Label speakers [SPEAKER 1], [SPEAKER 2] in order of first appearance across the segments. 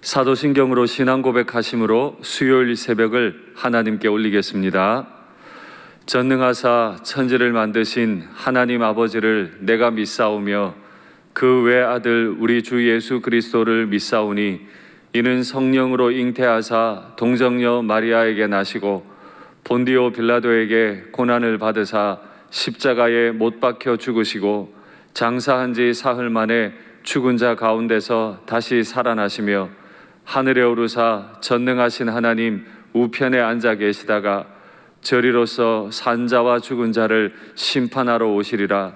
[SPEAKER 1] 사도신경으로 신앙 고백하심으로 수요일 새벽을 하나님께 올리겠습니다. 전능하사 천지를 만드신 하나님 아버지를 내가 믿사오며 그 외아들 우리 주 예수 그리스도를 믿사오니 이는 성령으로 잉태하사 동정녀 마리아에게 나시고 본디오 빌라도에게 고난을 받으사 십자가에 못 박혀 죽으시고 장사한 지 사흘 만에 죽은 자 가운데서 다시 살아나시며 하늘에 오르사 전능하신 하나님 우편에 앉아 계시다가 저리로서 산자와 죽은 자를 심판하러 오시리라.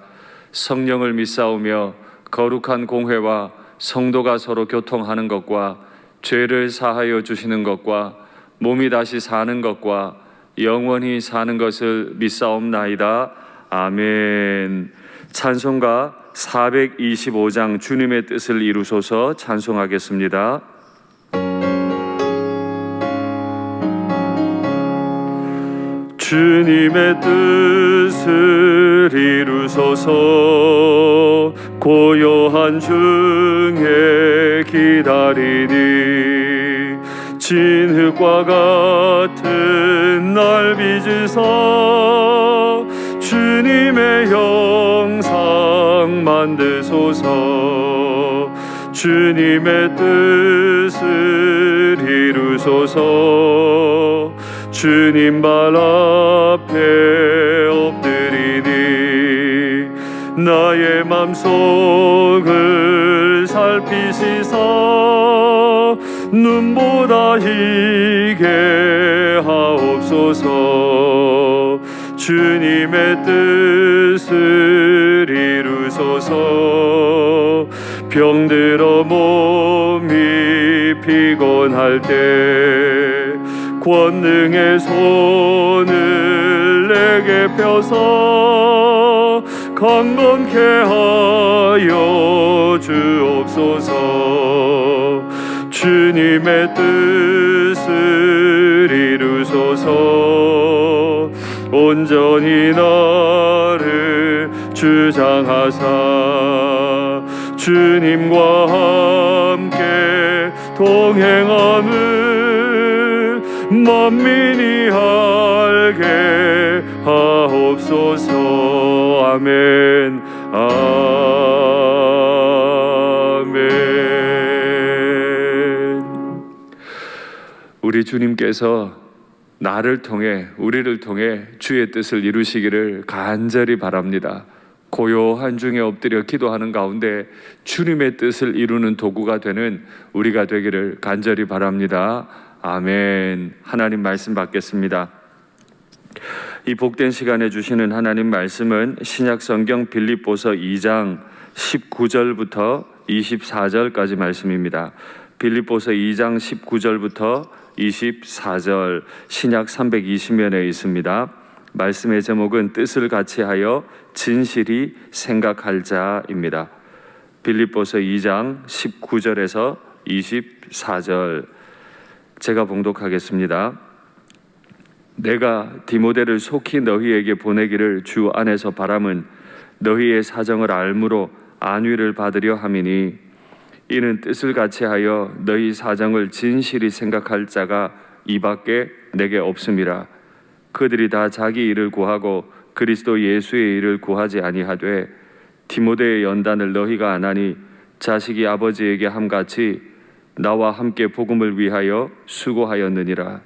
[SPEAKER 1] 성령을 믿사오며 거룩한 공회와 성도가 서로 교통하는 것과 죄를 사하여 주시는 것과 몸이 다시 사는 것과 영원히 사는 것을 믿사옵나이다. 아멘. 찬송가 425장 주님의 뜻을 이루소서 찬송하겠습니다. 주님의 뜻을 이루소서 고요한 중에 기다리니 진흙과 같은 날 빚으사 주님의 형상 만드소서 주님의 뜻을 이루소서 주님 발 앞에 엎드리니 나의 맘속을 살피시사 눈보다 희게 하옵소서 주님의 뜻을 이루소서 병들어 몸이 피곤할 때 권능의 손을 내게 펴서 강건케 하여 주옵소서 주님의 뜻을 이루소서 온전히 나를 주장하사 주님과 함께 동행함을 만민이 알게 하옵소서. 아멘. 아멘. 우리 주님께서 나를 통해 우리를 통해 주의 뜻을 이루시기를 간절히 바랍니다. 고요한 중에 엎드려 기도하는 가운데 주님의 뜻을 이루는 도구가 되는 우리가 되기를 간절히 바랍니다. 아멘. 하나님 말씀 받겠습니다. 이 복된 시간에 주시는 하나님 말씀은 신약성경 빌립보서 2장 19절부터 24절까지 말씀입니다. 빌립보서 2장 19절부터 24절 신약 320면에 있습니다. 말씀의 제목은 뜻을 같이하여 진실이 생각할 자입니다. 빌립보서 2장 19절에서 24절 제가 봉독하겠습니다. 내가 디모데를 속히 너희에게 보내기를 주 안에서 바람은 너희의 사정을 알므로 안위를 받으려 함이니 이는 뜻을 같이하여 너희 사정을 진실이 생각할 자가 이밖에 내게 없음이라. 그들이 다 자기 일을 구하고 그리스도 예수의 일을 구하지 아니하되 디모데의 연단을 너희가 안 하니 자식이 아버지에게 함같이 나와 함께 복음을 위하여 수고하였느니라.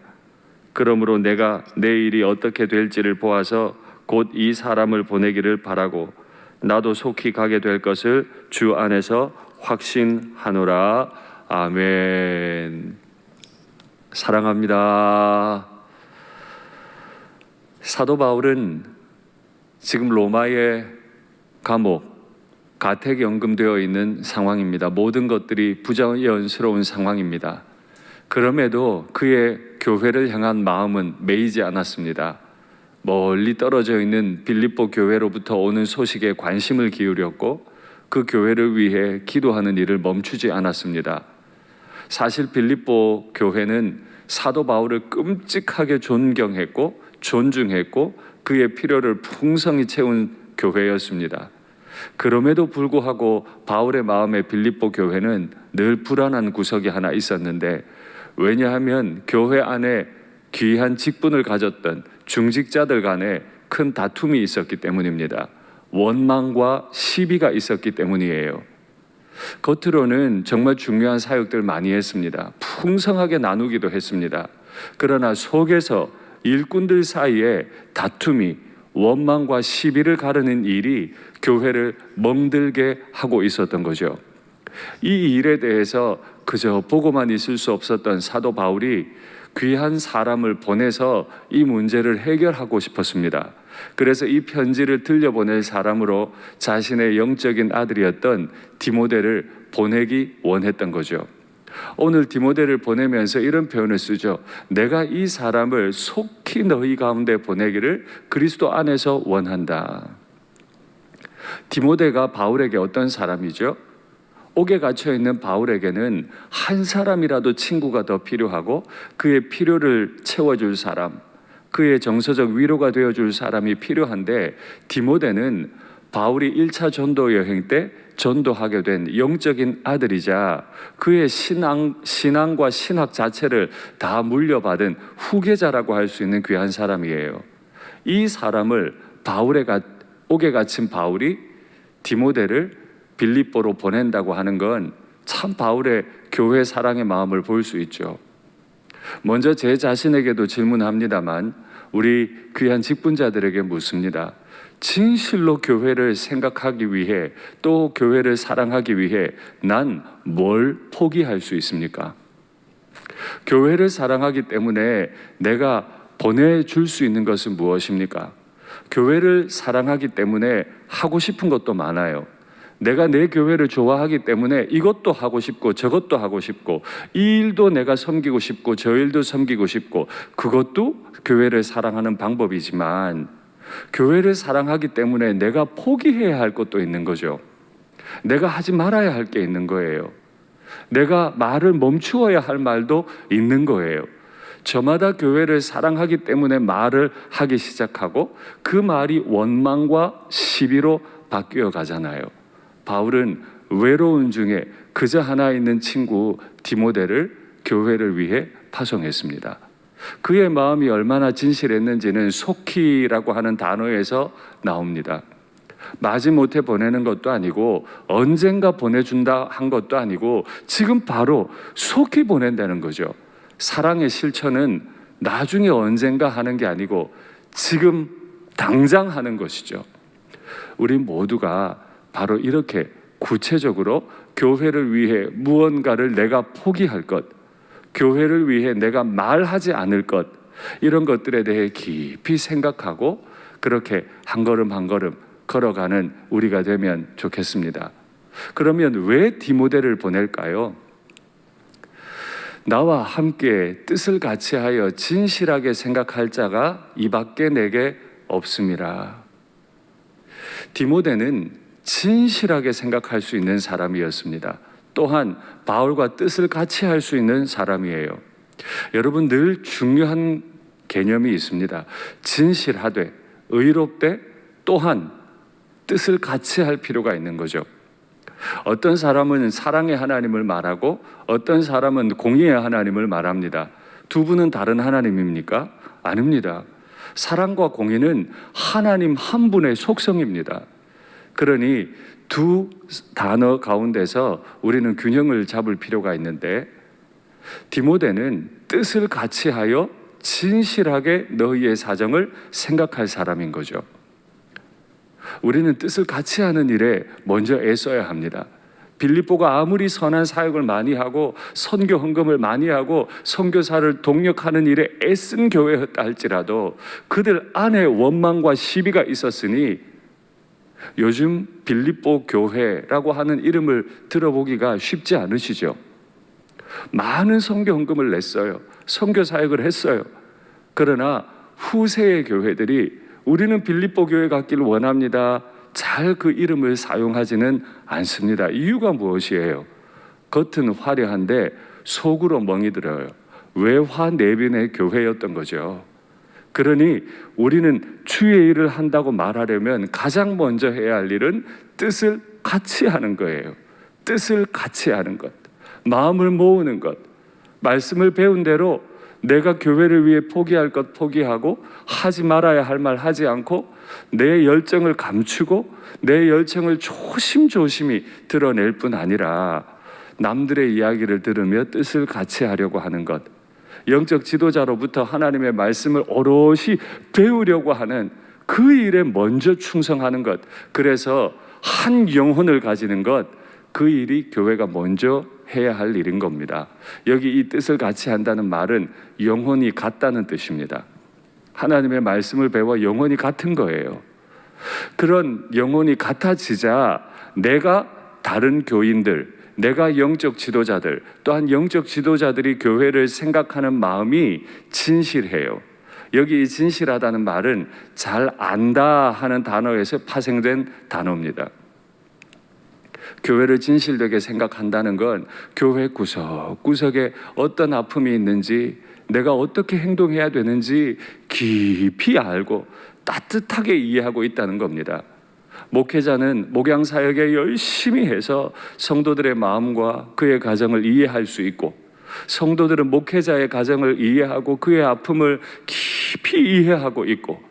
[SPEAKER 1] 그러므로 내가 내 일이 어떻게 될지를 보아서 곧 이 사람을 보내기를 바라고 나도 속히 가게 될 것을 주 안에서 확신하노라. 아멘. 사랑합니다. 사도 바울은 지금 로마의 감옥 가택 연금되어 있는 상황입니다. 모든 것들이 부자연스러운 상황입니다. 그럼에도 그의 교회를 향한 마음은 매이지 않았습니다. 멀리 떨어져 있는 빌립보 교회로부터 오는 소식에 관심을 기울였고 그 교회를 위해 기도하는 일을 멈추지 않았습니다. 사실 빌립보 교회는 사도 바울을 끔찍하게 존경했고 존중했고 그의 필요를 풍성히 채운 교회였습니다. 그럼에도 불구하고 바울의 마음에 빌립보 교회는 늘 불안한 구석이 하나 있었는데, 왜냐하면 교회 안에 귀한 직분을 가졌던 중직자들 간에 큰 다툼이 있었기 때문입니다. 원망과 시비가 있었기 때문이에요. 겉으로는 정말 중요한 사역들 많이 했습니다. 풍성하게 나누기도 했습니다. 그러나 속에서 일꾼들 사이에 다툼이, 원망과 시비를 가르는 일이 교회를 멍들게 하고 있었던 거죠. 이 일에 대해서 그저 보고만 있을 수 없었던 사도 바울이 귀한 사람을 보내서 이 문제를 해결하고 싶었습니다. 그래서 이 편지를 들려보낼 사람으로 자신의 영적인 아들이었던 디모데를 보내기 원했던 거죠. 오늘 디모데를 보내면서 이런 표현을 쓰죠. 내가 이 사람을 속히 너희 가운데 보내기를 그리스도 안에서 원한다. 디모데가 바울에게 어떤 사람이죠? 옥에 갇혀 있는 바울에게는 한 사람이라도 친구가 더 필요하고 그의 필요를 채워줄 사람, 그의 정서적 위로가 되어줄 사람이 필요한데, 디모데는 바울이 1차 전도 여행 때 전도하게 된 영적인 아들이자 그의 신앙과 신학 자체를 다 물려받은 후계자라고 할 수 있는 귀한 사람이에요. 이 사람을 옥에 갇힌 바울이 디모데를 빌립보로 보낸다고 하는 건 참 바울의 교회 사랑의 마음을 볼 수 있죠. 먼저 제 자신에게도 질문합니다만 우리 귀한 직분자들에게 묻습니다. 진실로 교회를 생각하기 위해, 또 교회를 사랑하기 위해 난 뭘 포기할 수 있습니까? 교회를 사랑하기 때문에 내가 보내줄 수 있는 것은 무엇입니까? 교회를 사랑하기 때문에 하고 싶은 것도 많아요. 내가 내 교회를 좋아하기 때문에 이것도 하고 싶고 저것도 하고 싶고, 이 일도 내가 섬기고 싶고 저 일도 섬기고 싶고, 그것도 교회를 사랑하는 방법이지만, 교회를 사랑하기 때문에 내가 포기해야 할 것도 있는 거죠. 내가 하지 말아야 할 게 있는 거예요. 내가 말을 멈추어야 할 말도 있는 거예요. 저마다 교회를 사랑하기 때문에 말을 하기 시작하고 그 말이 원망과 시비로 바뀌어 가잖아요. 바울은 외로운 중에 그저 하나 있는 친구 디모데를 교회를 위해 파송했습니다. 그의 마음이 얼마나 진실했는지는 속히라고 하는 단어에서 나옵니다. 마지못해 보내는 것도 아니고 언젠가 보내준다 한 것도 아니고 지금 바로 속히 보낸다는 거죠. 사랑의 실천은 나중에 언젠가 하는 게 아니고 지금 당장 하는 것이죠. 우리 모두가 바로 이렇게 구체적으로 교회를 위해 무언가를 내가 포기할 것, 교회를 위해 내가 말하지 않을 것, 이런 것들에 대해 깊이 생각하고 그렇게 한 걸음 한 걸음 걸어가는 우리가 되면 좋겠습니다. 그러면 왜 디모데를 보낼까요? 나와 함께 뜻을 같이하여 진실하게 생각할 자가 이밖에 내게 없음이라. 디모데는 진실하게 생각할 수 있는 사람이었습니다. 또한 바울과 뜻을 같이 할 수 있는 사람이에요. 여러분, 늘 중요한 개념이 있습니다. 진실하되, 의롭되, 또한 뜻을 같이 할 필요가 있는 거죠. 어떤 사람은 사랑의 하나님을 말하고 어떤 사람은 공의의 하나님을 말합니다. 두 분은 다른 하나님입니까? 아닙니다. 사랑과 공의는 하나님 한 분의 속성입니다. 그러니 두 단어 가운데서 우리는 균형을 잡을 필요가 있는데, 디모데는 뜻을 같이 하여 진실하게 너희의 사정을 생각할 사람인 거죠. 우리는 뜻을 같이 하는 일에 먼저 애써야 합니다. 빌립보가 아무리 선한 사역을 많이 하고 선교 헌금을 많이 하고 선교사를 동력하는 일에 애쓴 교회였다 할지라도 그들 안에 원망과 시비가 있었으니 요즘 빌립보 교회라고 하는 이름을 들어보기가 쉽지 않으시죠? 많은 선교 헌금을 냈어요. 선교 사역을 했어요. 그러나 후세의 교회들이 우리는 빌립보 교회 같기를 원합니다, 잘 그 이름을 사용하지는 않습니다. 이유가 무엇이에요? 겉은 화려한데 속으로 멍이 들어요. 외화 내빈의 교회였던 거죠. 그러니 우리는 주의 일을 한다고 말하려면 가장 먼저 해야 할 일은 뜻을 같이 하는 거예요. 뜻을 같이 하는 것, 마음을 모으는 것, 말씀을 배운 대로 내가 교회를 위해 포기할 것 포기하고 하지 말아야 할 말 하지 않고 내 열정을 감추고 내 열정을 조심조심히 드러낼 뿐 아니라 남들의 이야기를 들으며 뜻을 같이 하려고 하는 것, 영적 지도자로부터 하나님의 말씀을 오롯이 배우려고 하는 그 일에 먼저 충성하는 것, 그래서 한 영혼을 가지는 것, 그 일이 교회가 먼저 해야 할 일인 겁니다. 여기 이 뜻을 같이 한다는 말은 영혼이 같다는 뜻입니다. 하나님의 말씀을 배워 영혼이 같은 거예요. 그런 영혼이 같아지자 내가 다른 교인들, 내가 영적 지도자들, 또한 영적 지도자들이 교회를 생각하는 마음이 진실해요. 여기 이 진실하다는 말은 잘 안다 하는 단어에서 파생된 단어입니다. 교회를 진실되게 생각한다는 건 교회 구석구석에 어떤 아픔이 있는지, 내가 어떻게 행동해야 되는지 깊이 알고 따뜻하게 이해하고 있다는 겁니다. 목회자는 목양 사역에 열심히 해서 성도들의 마음과 그의 가정을 이해할 수 있고, 성도들은 목회자의 가정을 이해하고 그의 아픔을 깊이 이해하고 있고,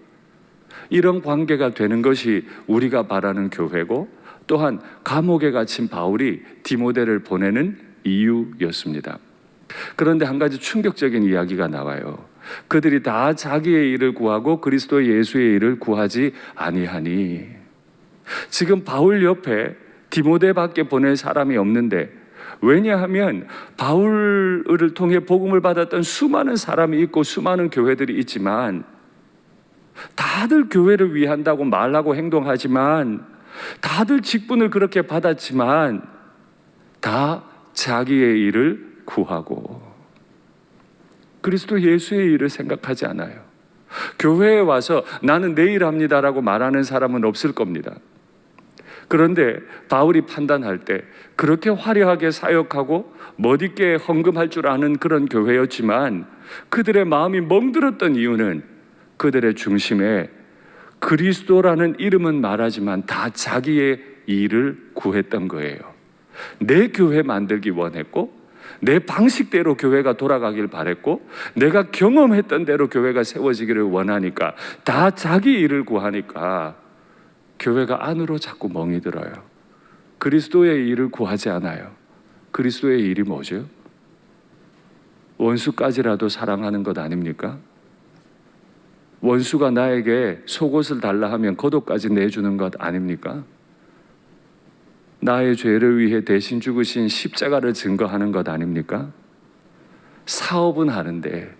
[SPEAKER 1] 이런 관계가 되는 것이 우리가 바라는 교회고, 또한 감옥에 갇힌 바울이 디모데를 보내는 이유였습니다. 그런데 한 가지 충격적인 이야기가 나와요. 그들이 다 자기의 일을 구하고 그리스도 예수의 일을 구하지 아니하니. 지금 바울 옆에 디모데밖에 보낼 사람이 없는데, 왜냐하면 바울을 통해 복음을 받았던 수많은 사람이 있고 수많은 교회들이 있지만, 다들 교회를 위한다고 말하고 행동하지만, 다들 직분을 그렇게 받았지만 다 자기의 일을 구하고 그리스도 예수의 일을 생각하지 않아요. 교회에 와서 나는 내 일 합니다라고 말하는 사람은 없을 겁니다. 그런데 바울이 판단할 때 그렇게 화려하게 사역하고 멋있게 헌금할 줄 아는 그런 교회였지만, 그들의 마음이 멍들었던 이유는 그들의 중심에 그리스도라는 이름은 말하지만 다 자기의 일을 구했던 거예요. 내 교회 만들기 원했고, 내 방식대로 교회가 돌아가길 바랬고, 내가 경험했던 대로 교회가 세워지기를 원하니까 다 자기 일을 구하니까 교회가 안으로 자꾸 멍이 들어요. 그리스도의 일을 구하지 않아요. 그리스도의 일이 뭐죠? 원수까지라도 사랑하는 것 아닙니까? 원수가 나에게 속옷을 달라 하면 겉옷까지 내주는 것 아닙니까? 나의 죄를 위해 대신 죽으신 십자가를 증거하는 것 아닙니까? 사업은 하는데,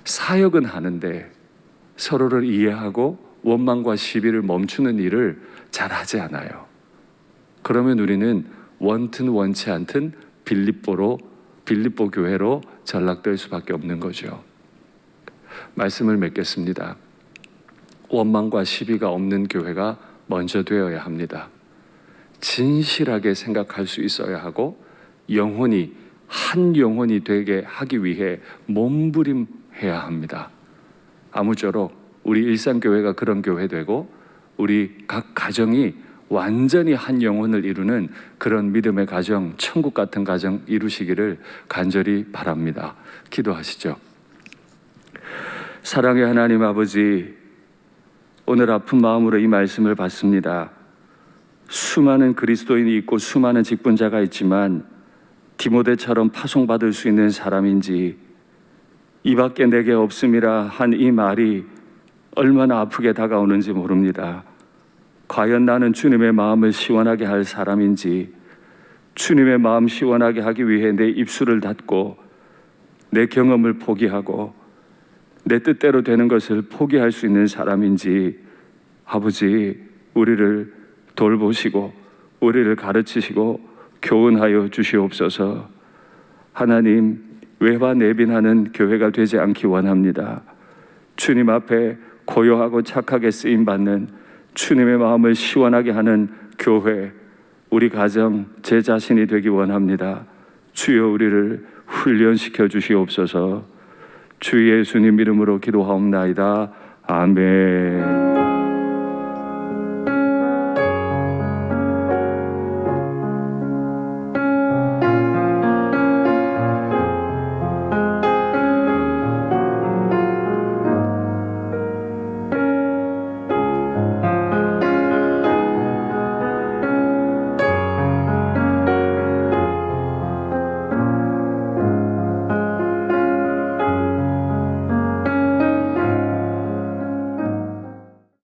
[SPEAKER 1] 사역은 하는데 서로를 이해하고 원망과 시비를 멈추는 일을 잘 하지 않아요. 그러면 우리는 원튼 원치 않든 빌립보 교회로 전락될 수밖에 없는 거죠. 말씀을 맺겠습니다. 원망과 시비가 없는 교회가 먼저 되어야 합니다. 진실하게 생각할 수 있어야 하고, 영혼이 한 영혼이 되게 하기 위해 몸부림해야 합니다. 아무쪼록 우리 일상교회가 그런 교회 되고, 우리 각 가정이 완전히 한 영혼을 이루는 그런 믿음의 가정, 천국 같은 가정 이루시기를 간절히 바랍니다. 기도하시죠. 사랑의 하나님 아버지, 오늘 아픈 마음으로 이 말씀을 받습니다. 수많은 그리스도인이 있고 수많은 직분자가 있지만 디모데처럼 파송받을 수 있는 사람인지, 이밖에 내게 없음이라 한 이 말이 얼마나 아프게 다가오는지 모릅니다. 과연 나는 주님의 마음을 시원하게 할 사람인지, 주님의 마음 시원하게 하기 위해 내 입술을 닫고 내 경험을 포기하고 내 뜻대로 되는 것을 포기할 수 있는 사람인지, 아버지 우리를 돌보시고 우리를 가르치시고 교훈하여 주시옵소서. 하나님, 외화 내빈하는 교회가 되지 않기 원합니다. 주님 앞에 고요하고 착하게 쓰임받는, 주님의 마음을 시원하게 하는 교회, 우리 가정, 제 자신이 되기 원합니다. 주여 우리를 훈련시켜 주시옵소서. 주 예수님 이름으로 기도하옵나이다. 아멘.